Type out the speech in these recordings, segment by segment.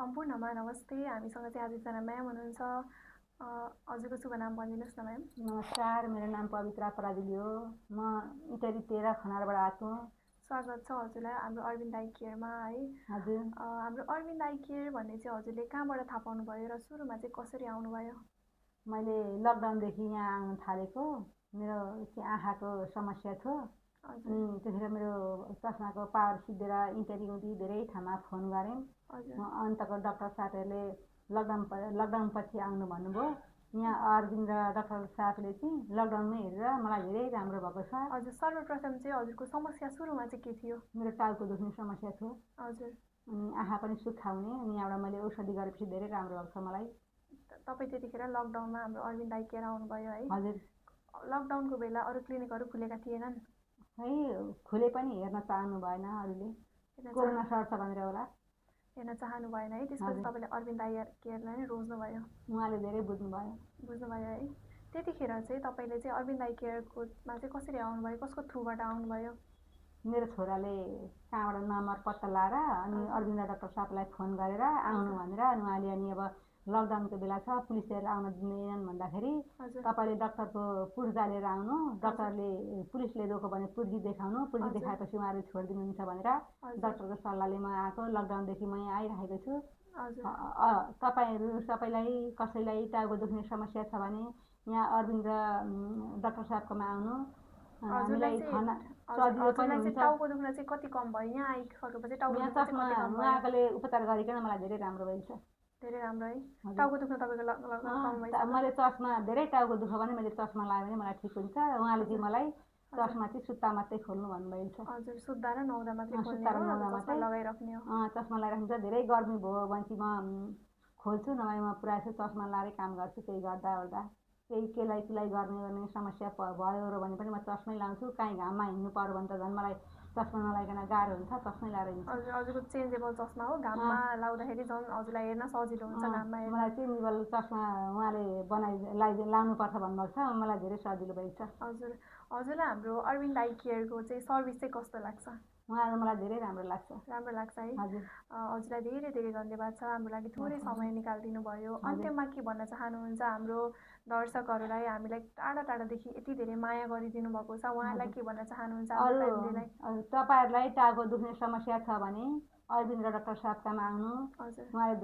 सम्पूर्णमा नमस्ते। हामीसँग चाहिँ आज एकजना म्याम हुनुहुन्छ। हजुरको शुभ नाम भनिदिनुहोस् न म्याम। नमस्कार, मेरो नाम पवित्रा पराजुली हो। म इटरी 13 खनालबाट आएको। स्वागत छ हजुरलाई हाम्रो अरविन्द आई केयरमा है। हजुर। हाम्रो अरविन्द आई केयर भन्ने चाहिँ हजुरले कहाँबाट थाहा पाउनुभयो र सुरुमा चाहिँ कसरी आउनुभयो? मैले लकडाउनदेखि यहाँ आउन थालेको। मेरो आँखाको समस्या थियो अनि त्यतिखेर मेरो चस्माको पावर सिद्धेर इन्टरी धेरै ठाउँमा फोन गरेँ। अन्तको डाक्टर साथीहरूले लकडाउन पछि आउनु भन्नुभयो। यहाँ अरविन्द डाक्टर साहबले चाहिँ लकडाउनमै हेरेर मलाई धेरै राम्रो भएको छ। हजुर, सर्वप्रथम चाहिँ हजुरको समस्या सुरुमा चाहिँ के थियो? मेरो टाउको दुख्ने समस्या थियो। हजुर। अनि आँखा पनि सुक्खा हुने। अनि यहाँबाट मैले औषधि गरेपछि धेरै राम्रो भएको छ मलाई। तपाईँ त्यतिखेर लकडाउनमा हाम्रो अरविन्द आई केयर आउनुभयो है? हजुर। लकडाउनको बेला अरू क्लिनिकहरू खुलेका थिएनन् है? खुले पनि हेर्न चाहनु भएन अरूले, कोरोना सर्छ भनेर होला, हेर्न चाहनु भएन है। त्यसपछि तपाईँले अरविन्द आई केयरलाई नै रोज्नुभयो। उहाँले धेरै बुझ्नुभयो है। त्यतिखेर चाहिँ तपाईँले चाहिँ अरविन्द आई केयरकोमा चाहिँ कसरी आउनुभयो, कसको थ्रुबाट आउनुभयो? मेरो छोराले कहाँबाट नम्बर पत्ता लाएर अनि अरविन्द डाक्टर साहबलाई फोन गरेर आउनु भनेर अनि उहाँले अनि अब लकडाउनको बेला छ पुलिसले आउन दिँदैनन् भन्दाखेरि तपाईँले डाक्टरको पुर्जा लिएर आउनु, डाक्टरले पुलिसले रोक्यो भने पुर्जी देखाउनु, पुर्जी देखाएपछि उहाँले छोडिदिनुहुन्छ भनेर डाक्टरको सल्लाहले म आएको। लकडाउनदेखि म यहाँ आइरहेको छु। तपाईँहरू सबैलाई कसैलाई टाउको दुख्ने समस्या छ भने यहाँ अरविन्द डाक्टर साहबकोमा आउनु। हामीलाई खाना सजिलो पनि हुन्छ। टाउको दुख्न चाहिँ कति कम भयो यहाँ आइसकेपछि? उहाँले उपचार गरिकन मलाई धेरै राम्रो भएको छ। धेरै राम्रो है। टाउको दुख्न तपाईँको मैले चस्मा धेरै टाउको दुख्यो भने मैले चस्मा लगायो भने मलाई ठिक हुन्छ। उहाँले चाहिँ मलाई चस्मा चाहिँ सुत्ता मात्रै खोल्नु भन्नुभएको छ। हजुर, सुत्दा र नुहाउँदा मात्रै लगाइराख्ने हो। चस्मा लगाइराख्नु छ। धेरै गर्मी भयो भने चाहिँ म खोल्छु, नभए म पुरा चस्मा लगाएरै काम गर्छु। केही गर्दा ओर्दा केही केलाई गर्ने समस्या भयो भने पनि म चस्मै लाउँछु। काहीँ घाममा हिँड्नु पर्यो भने त झन् मलाई चस्मा नलाइकन गाह्रो हुन्छ, चस्मै लगाएर हिँड्छु। हजुर, हजुरको चेन्जेबल चस्मा हो, घाममा लाउँदाखेरि झन् हजुरलाई हेर्न सजिलो हुन्छ घाममा हेर्न। मलाई चेन्जेबल चस्मा उहाँले लाउनुपर्छ भन्नुभएको छ, मलाई धेरै सजिलो भएको छ। हजुर, हजुरलाई हाम्रो अरविन्द आई केयरको चाहिँ सर्भिस चाहिँ कस्तो लाग्छ? उहाँहरू मलाई धेरै राम्रो लाग्छ। राम्रो लाग्छ है। हजुर। हजुरलाई धेरै धेरै धन्यवाद छ हाम्रो लागि थोरै समय निकालिदिनु भयो। अन्त्यमा के भन्न चाहनुहुन्छ हाम्रो दर्शकहरूलाई? हामीलाई टाढा टाढादेखि यति धेरै माया गरिदिनु भएको छ, उहाँलाई के भन्न चाहनुहुन्छ? तपाईँहरूलाई टाउको दुख्ने समस्या छ भने अरविन्द डाक्टर साहबकामा आउनु। उहाँले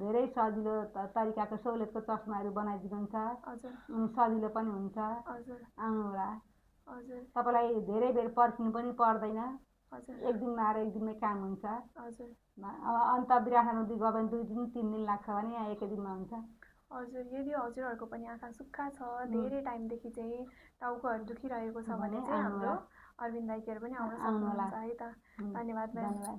धेरै सजिलो तरिकाको सहुलियतको चस्माहरू बनाइदिनुहुन्छ। अनि सजिलो पनि हुन्छ। आउनु होला। तपाईँलाई धेरै बेर पर्खिनु पनि पर्दैन। एक दिनमा आएर एक दिनमै काम हुन्छ। अन्त बिराहा नदी गयो भने 2 दिन 3 दिन लाग्छ भने यहाँ एकै दिनमा हुन्छ। हजुर, यदि हजुरहरूको पनि आँखा सुक्खा छ, धेरै टाइमदेखि चाहिँ टाउकोहरू दुखिरहेको छ भने चाहिँ हाम्रो अरविन्द आई केयर पनि आउन सक्नुहुन्छ है त। धन्यवाद म्याम।